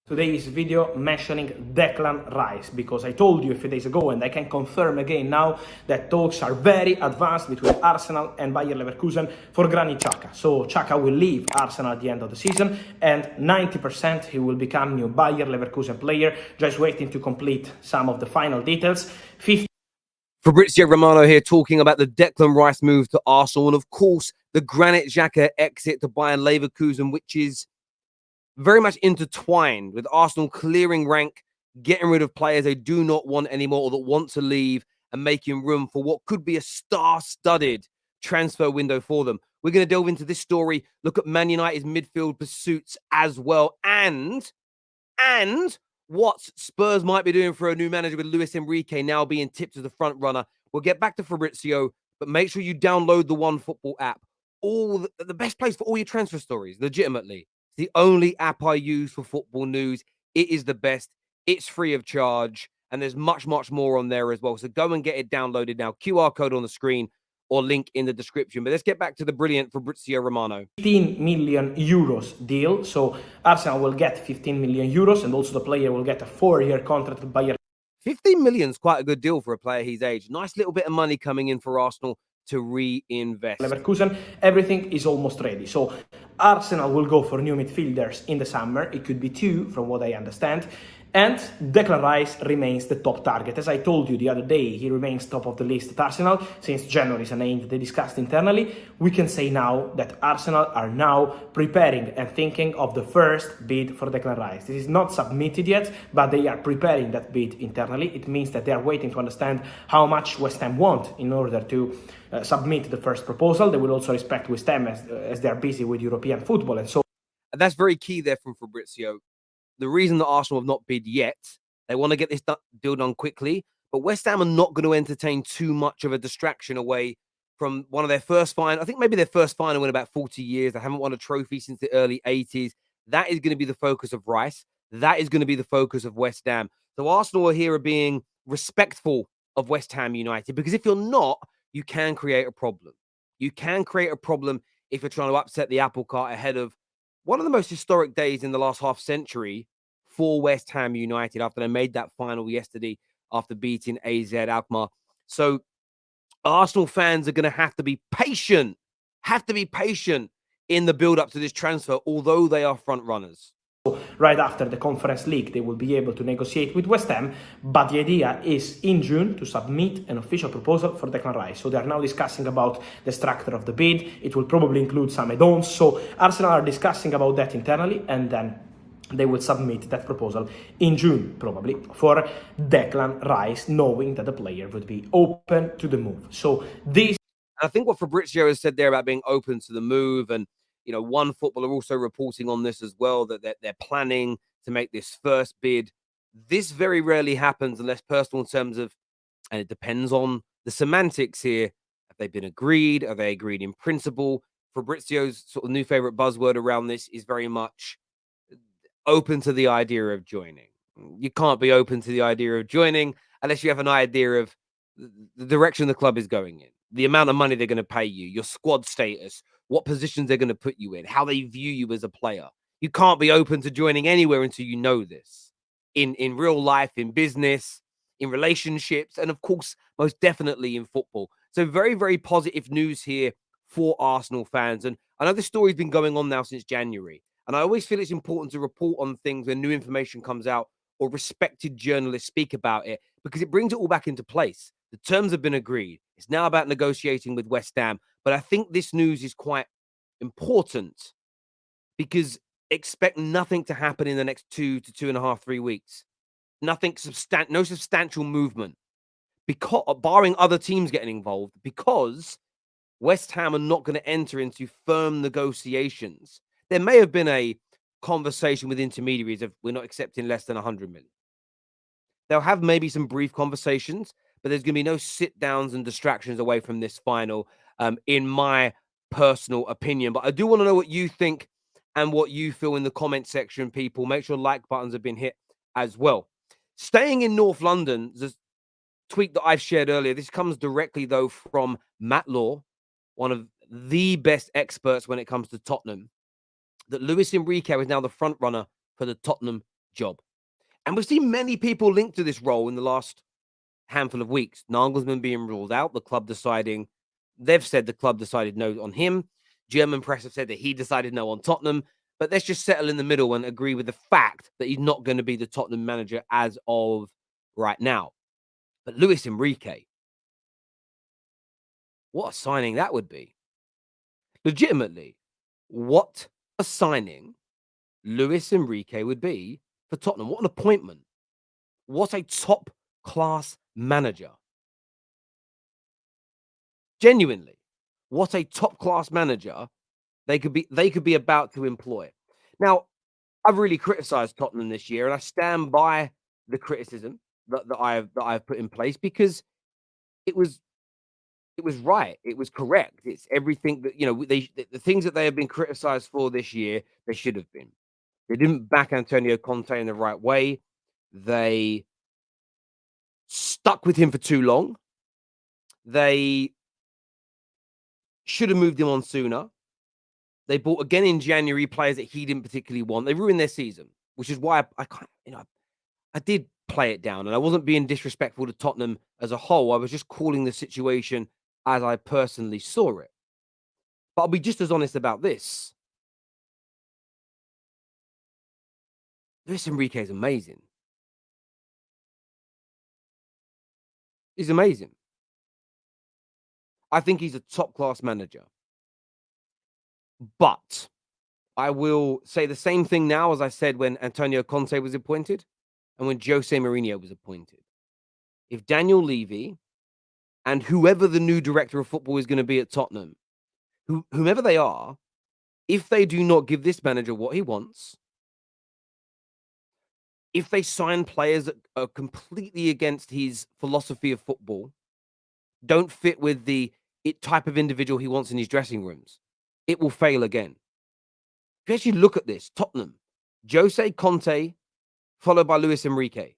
Today's video mentioning Declan Rice, because I told you a few days ago, and I can confirm again now, that talks are very advanced between Arsenal and Bayer Leverkusen for Granit Xhaka. So Xhaka will leave Arsenal at the end of the season, and 90% he will become new Bayer Leverkusen player, just waiting to complete some of the final details. Fabrizio Romano here talking about the Declan Rice move to Arsenal, and of course the Granit Xhaka exit to Bayer Leverkusen, which is very much intertwined with Arsenal clearing rank, getting rid of players they do not want anymore or that want to leave, and making room for what could be a star-studded transfer window for them. We're going to delve into this story, look at Man United's midfield pursuits as well, and what Spurs might be doing for a new manager with Luis Enrique now being tipped as the front runner. We'll get back to Fabrizio, but make sure you download the OneFootball app. All the best place for all your transfer stories, legitimately. It's the only app I use for football news. It is the best. It's free of charge, and there's much, much more on there as well. So go and get it downloaded now. QR code on the screen or link in the description. But let's get back to the brilliant Fabrizio Romano. 15 million euros deal. So Arsenal will get 15 million euros, and also the player will get a 4-year contract with Bayer. 15 million is quite a good deal for a player his age. Nice little bit of money coming in for Arsenal to reinvest. Leverkusen, everything is almost ready. So Arsenal will go for new midfielders in the summer. It could be 2, from what I understand. And Declan Rice remains the top target. As I told you the other day, he remains top of the list at Arsenal. Since January is a name that they discussed internally, we can say now that Arsenal are now preparing and thinking of the first bid for Declan Rice. This is not submitted yet, but they are preparing that bid internally. It means that they are waiting to understand how much West Ham want in order to submit the first proposal. They will also respect West Ham as they are busy with European football. And that's very key there from Fabrizio. The reason that Arsenal have not bid yet, they want to get this deal done quickly, but West Ham are not going to entertain too much of a distraction away from one of their first final. I think maybe their first final in about 40 years. They haven't won a trophy since the early 80s. That is going to be the focus of Rice. That is going to be the focus of West Ham. So Arsenal are here being respectful of West Ham United, because if you're not, you can create a problem. You can create a problem if you're trying to upset the apple cart ahead of one of the most historic days in the last half century for West Ham United after they made that final yesterday after beating AZ Alkmaar. So Arsenal fans are going to have to be patient in the build-up to this transfer, although they are front runners. Right after the Conference League, they will be able to negotiate with West Ham, but the idea is in June to submit an official proposal for Declan Rice. So they are now discussing about the structure of the bid. It will probably include some add-ons. So Arsenal are discussing about that internally, and then they will submit that proposal in June, probably, for Declan Rice, knowing that the player would be open to the move. So this... I think what Fabrizio has said there about being open to the move, and OneFootball are also reporting on this as well, that they're planning to make this first bid. This very rarely happens unless personal terms of, and it depends on the semantics here. Have they been agreed? Are they agreed in principle? Fabrizio's sort of new favorite buzzword around this is very much open to the idea of joining. You can't be open to the idea of joining unless you have an idea of the direction the club is going in, the amount of money they're going to pay you, your squad status, what positions they're going to put you in, how they view you as a player. You can't be open to joining anywhere until you know this in real life, in business, in relationships, and of course, most definitely in football. So very, very positive news here for Arsenal fans. And I know this story's been going on now since January. And I always feel it's important to report on things when new information comes out or respected journalists speak about it, because it brings it all back into place. The terms have been agreed. It's now about negotiating with West Ham. But I think this news is quite important because expect nothing to happen in the next 2 to 2.5, 3 weeks. No substantial movement, because barring other teams getting involved, because West Ham are not going to enter into firm negotiations. There may have been a conversation with intermediaries of we're not accepting less than 100 million. They'll have maybe some brief conversations, but there's going to be no sit-downs and distractions away from this final, in my personal opinion. But I do want to know what you think and what you feel in the comment section, people. Make sure like buttons have been hit as well. Staying in North London, the tweet that I've shared earlier, this comes directly, though, from Matt Law, one of the best experts when it comes to Tottenham, that Luis Enrique is now the front runner for the Tottenham job. And we've seen many people linked to this role in the last handful of weeks. Nagelsmann being ruled out, they've said the club decided no on him. German press have said that he decided no on Tottenham. But let's just settle in the middle and agree with the fact that he's not going to be the Tottenham manager as of right now. But Luis Enrique, what a signing that would be. Legitimately, what a signing Luis Enrique would be for Tottenham. What an appointment. What a top-class manager. Genuinely, what a top-class manager they could be about to employ. Now, I've really criticized Tottenham this year, and I stand by the criticism that I've put in place because it was right. It was correct. It's everything that the things that they have been criticized for this year, they should have been. They didn't back Antonio Conte in the right way. They stuck with him for too long. They should have moved him on sooner. They bought again in January players that he didn't particularly want. They ruined their season, which is why I did play it down, and I wasn't being disrespectful to Tottenham as a whole. I was just calling the situation as I personally saw it. But I'll be just as honest about this. Luis Enrique is amazing. He's amazing. I think he's a top-class manager. But I will say the same thing now as I said when Antonio Conte was appointed and when Jose Mourinho was appointed. If Daniel Levy and whoever the new director of football is going to be at Tottenham, whomever they are, if they do not give this manager what he wants, if they sign players that are completely against his philosophy of football, don't fit with the type of individual he wants in his dressing rooms, it will fail again. If you actually look at this, Tottenham, Jose Conte, followed by Luis Enrique.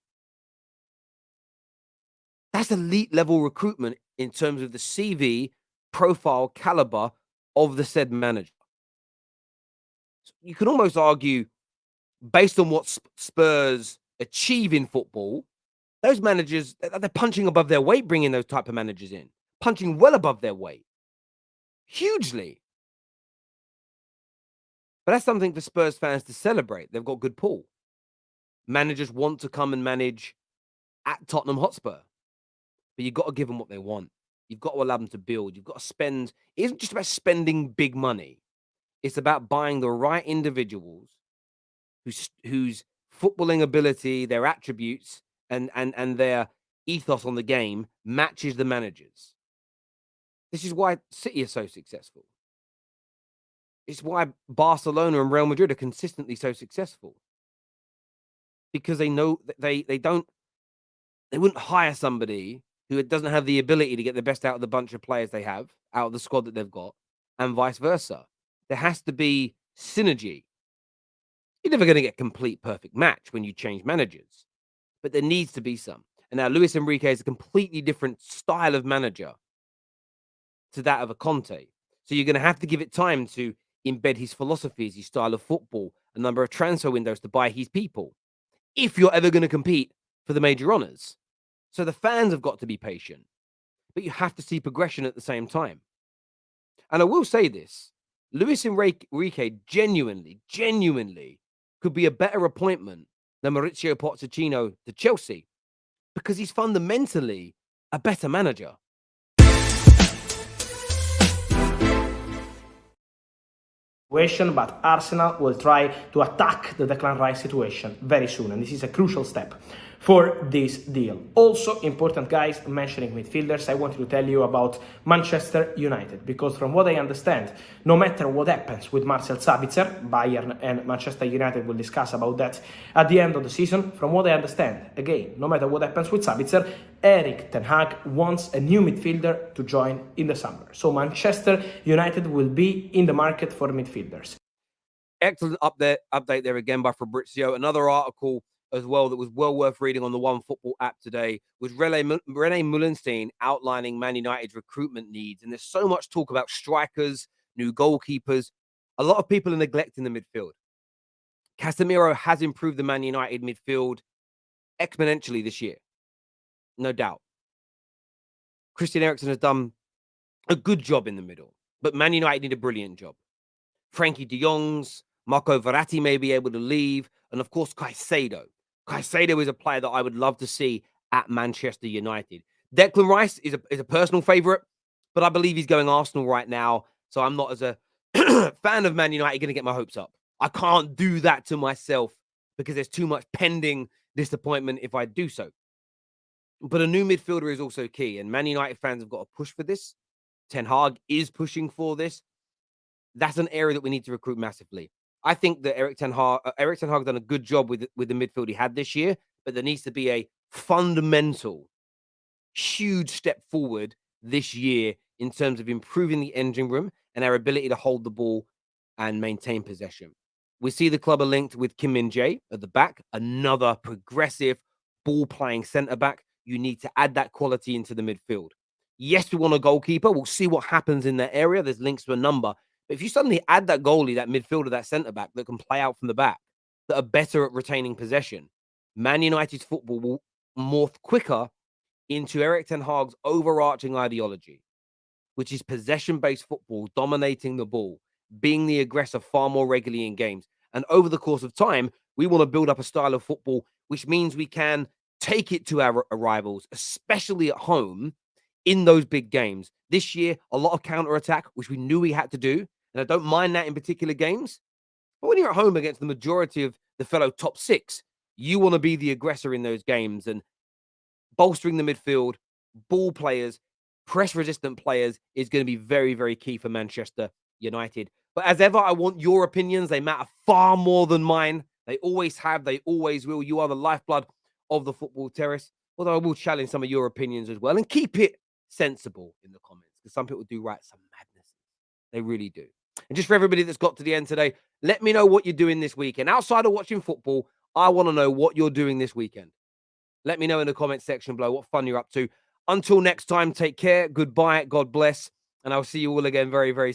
That's elite level recruitment in terms of the CV, profile, caliber of the said manager. So you can almost argue, based on what Spurs achieve in football, those managers, they're punching above their weight, bringing those type of managers in, punching well above their weight, hugely. But that's something for Spurs fans to celebrate. They've got good pull. Managers want to come and manage at Tottenham Hotspur. But you've got to give them what they want. You've got to allow them to build. You've got to spend. It isn't just about spending big money. It's about buying the right individuals whose footballing ability, their attributes, and their ethos on the game matches the managers. This is why City are so successful. It's why Barcelona and Real Madrid are consistently so successful. Because they know that they wouldn't hire somebody who doesn't have the ability to get the best out of the bunch of players they have, out of the squad that they've got, and vice versa. There has to be synergy. You're never going to get a complete perfect match when you change managers, but there needs to be some. And now Luis Enrique is a completely different style of manager to that of a Conte. So you're going to have to give it time to embed his philosophies, his style of football, a number of transfer windows to buy his people, if you're ever going to compete for the major honours. So the fans have got to be patient, but you have to see progression at the same time. And I will say this, Luis Enrique genuinely could be a better appointment than Mauricio Pochettino to Chelsea because he's fundamentally a better manager. But Arsenal will try to attack the Declan Rice situation very soon, and this is a crucial step for this deal. Also important, guys, mentioning midfielders, I wanted to tell you about Manchester United, because from what I understand, no matter what happens with Marcel Sabitzer, Bayern and Manchester United will discuss about that at the end of the season. From what I understand, again, no matter what happens with Sabitzer, Erik ten Hag wants a new midfielder to join in the summer. So Manchester United will be in the market for midfielders. Excellent update there again by Fabrizio. Another article as well that was well worth reading on the One Football app today was Rene Mullenstein outlining Man United's recruitment needs. And there's so much talk about strikers, new goalkeepers. A lot of people are neglecting the midfield. Casemiro has improved the Man United midfield exponentially this year, no doubt. Christian Eriksen has done a good job in the middle, but Man United need a brilliant job. Frankie de Jong's, Marco Verratti may be able to leave, and of course Caicedo. Caicedo is a player that I would love to see at Manchester United. Declan Rice is a personal favourite, but I believe he's going Arsenal right now, so I'm not as a fan of Man United going to get my hopes up. I can't do that to myself because there's too much pending disappointment if I do so. But a new midfielder is also key, and Man United fans have got to push for this. Ten Hag is pushing for this. That's an area that we need to recruit massively. I think that Eric Ten Hag done a good job with the midfield he had this year, but there needs to be a fundamental, huge step forward this year in terms of improving the engine room and our ability to hold the ball and maintain possession. We see the club are linked with Kim Min-jae at the back, another progressive ball-playing centre-back. You need to add that quality into the midfield. Yes, we want a goalkeeper. We'll see what happens in that area. There's links to a number. But if you suddenly add that goalie, that midfielder, that centre-back that can play out from the back, that are better at retaining possession, Man United's football will morph quicker into Eric Ten Hag's overarching ideology, which is possession-based football, dominating the ball, being the aggressor far more regularly in games. And over the course of time, we want to build up a style of football, which means we can take it to our rivals, especially at home, in those big games. This year, a lot of counter-attack, which we knew we had to do. And I don't mind that in particular games. But when you're at home against the majority of the fellow top six, you want to be the aggressor in those games. And bolstering the midfield, ball players, press-resistant players is going to be very, very key for Manchester United. But as ever, I want your opinions. They matter far more than mine. They always have. They always will. You are the lifeblood of the football terrace. Although I will challenge some of your opinions as well. And keep it sensible in the comments, because some people do write some madness. They really do. And just for everybody that's got to the end today, let me know what you're doing this weekend. Outside of watching football, I want to know what you're doing this weekend. Let me know in the comments section below what fun you're up to. Until next time, take care. Goodbye. God bless. And I'll see you all again very, very soon.